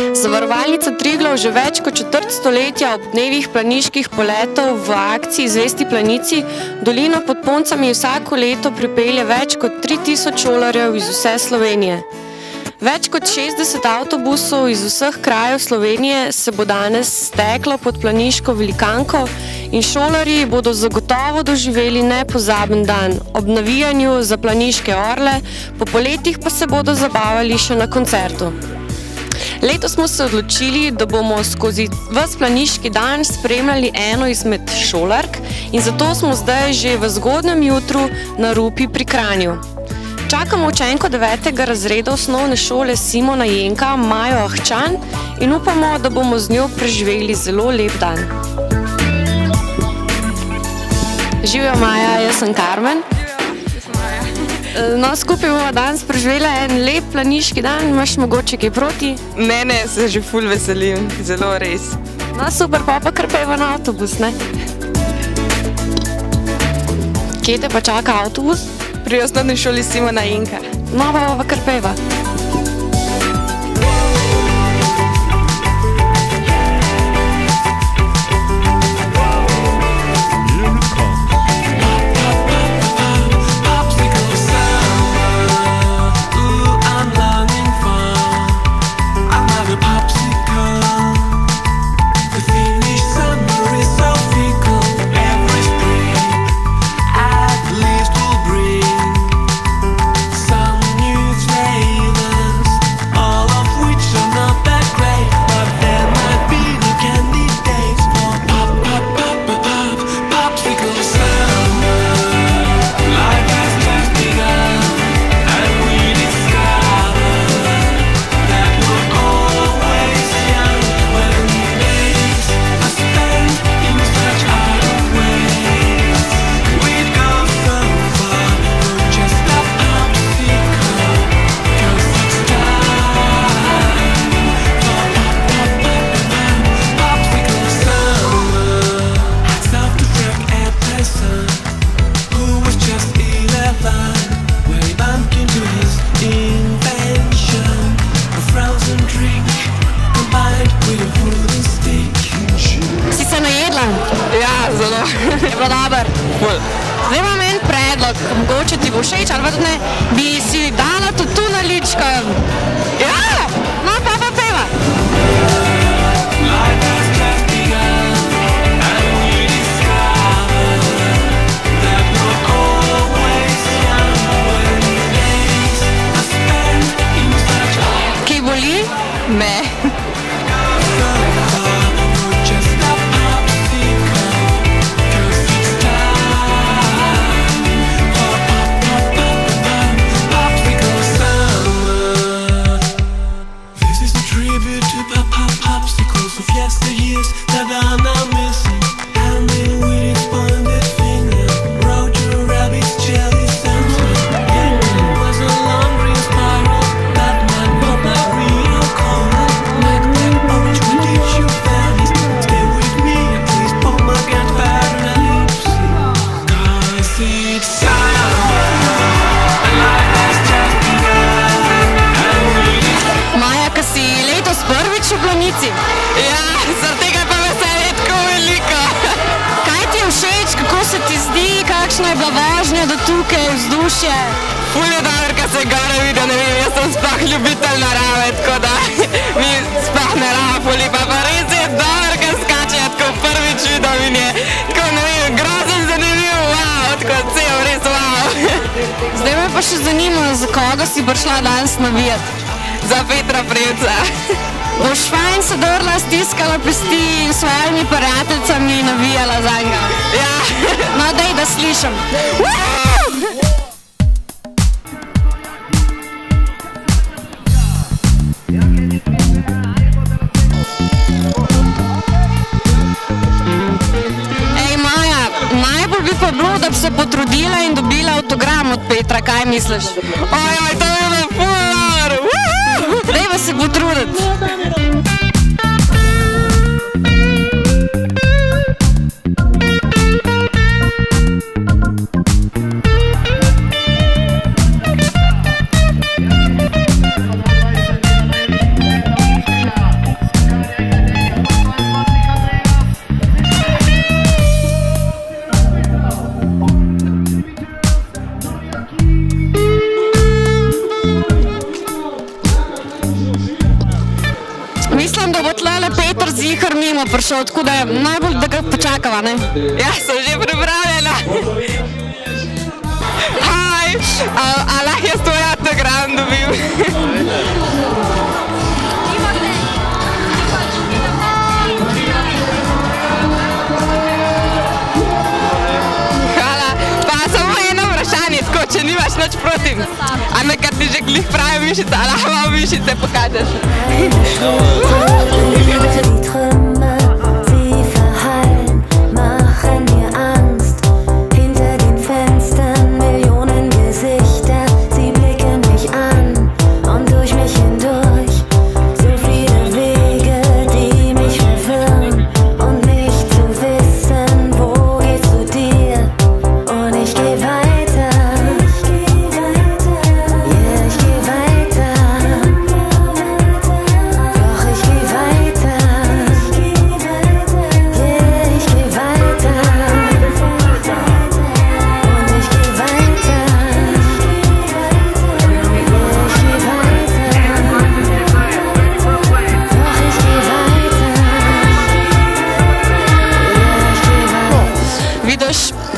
Zavarovalnica Triglav že več kot četrt stoletja ob dnevih planiških poletov v akciji Zvesti planici dolino pod Poncami vsako leto pripelje več kot 3000 šolarjev iz vse Slovenije. Več kot 60 avtobusov iz vseh krajev Slovenije se bo danes steklo pod planiško velikanko in šolarji bodo zagotovo doživeli nepozaben dan ob navijanju za planiške orle, po poletjih pa se bodo zabavali še na koncertu. Letos smo se odločili, da bomo skozi ves planiški dan spremljali eno izmed šolark in zato smo zdaj že v zgodnjem jutru na Rupi pri Kranju. Čakamo učenko 9. razreda osnovne šole Simona Jenka, Majo Ahčan in upamo, da bomo z njo preživeli zelo lep dan. Živjo Maja, jaz sem Karmen. No, skupaj bomo danes preživela en lep planiški dan, imaš mogoče kaj proti? Ne, se že ful veselim, zelo res. No, super, pa kar pejva na avtobus, ne? Kje te pa čaka avtobus? Pri osnovni šoli Simona Jenka. No, pa kar pejva. Je bilo dober? Zdaj imam en predlog, mogoče ti bo všeč ali pa tudi ne, bi si dala tudi tu na ličko. Ja! No, pa peva! Kaj boli? Ne. Ja, zaradi tega pa veselje tako veliko. Kaj ti je všeč, kako se ti zdi, kakšna je bila vožnja do tukaj, vzdušje? Ful je dobro, kad se gore vidi, ne vem, jaz sem sploh ljubitelj narave, tako da mi sploh narava fuli, pa res je dobro, kad skače, tako prvič vidim in je, tako ne vem, grozen zanimiv, wow, tako cel, res wow. Zdaj me pa še zanima, za koga si prišla danes navijat? Za Petra Prevca. Boš fajn se drla, stiskala pesti in svojimi prijateljicami navijala za njega? Ja. No, daj, da slišim. Ej, Maja, najbolj bi pa bilo, da bi se potrudila in dobila avtogram od Petra, kaj misliš? Ojoj, to je bilo ful! Dajva se potruditi. bo tlele Peter Zihar mimo prišel, tako da je najbolj, da ga počakava, ne? Ja, sem že pripravljena. Hi, a lahko jaz tvoj autogram dobim? Hvala, pa samo eno vprašanje, tako, če nimaš nič proti. A nekaj ti že glih pravi mišice, a lahko vam mišice pokažeš?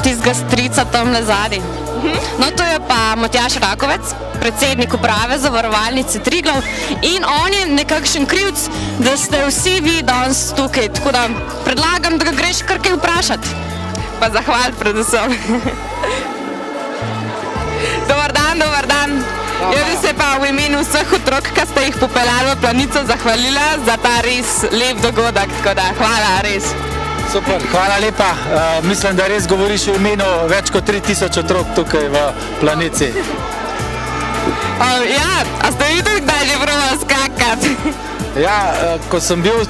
Tistega strica tam nazadi. No, to je pa Matjaž Rakovec, predsednik uprave zavarovalnice Triglav in on je nekakšen krivc, da ste vsi vi danes tukaj, tako da predlagam, da ga greš kar kaj vprašati. Pa zahvaliti predvsem. Dobar dan, dobar dan. Jaz bi se pa v imenu vseh otrok, ki ste jih popeljali v Planico, zahvalila za ta res lep dogodek, tako da hvala, res. Super, hvala lepa. Mislim, da res govoriš v imenu več kot 3000 otrok tukaj v Planici. Ja, a ste videli, kdaj že probali skakati? Ja, ko sem bil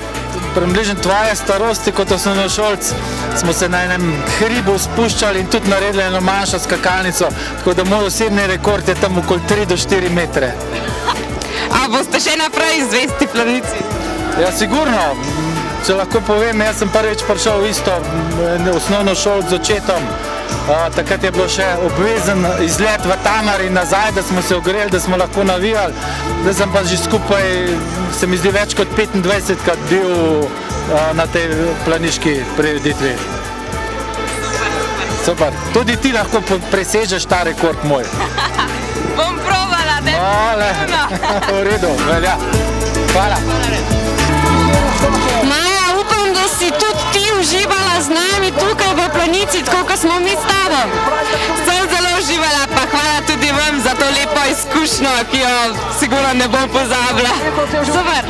približno tvoje starosti kot osnovnošolc, smo se na enem hribu spuščali in tudi naredili eno manjšo skakalnico, tako da moj osebni rekord je tam okoli 3 do 4 metre. A boste še naprej zvesti Planici? Ja, sigurno. Če lahko povem, jaz sem prvič prišel v isto osnovno šolo z očetom. Takrat je bilo še obvezen izlet v Tamar in nazaj, da smo se ogreli, da smo lahko navijali. Zdaj sem pa že skupaj, se mi zdi, več kot 25krat bil na tej planiški prireditvi. Super. Tudi ti lahko presežeš ta rekord moj. Bom probala, ne? V redu, velja. Hvala. Maja, upam, da si tudi ti uživala z nami tukaj v Planici, tako kot smo mi s tabo. Sem zelo uživala, pa hvala tudi vam za to lepo izkušnjo, ki jo sigurno ne bom pozabila. Super.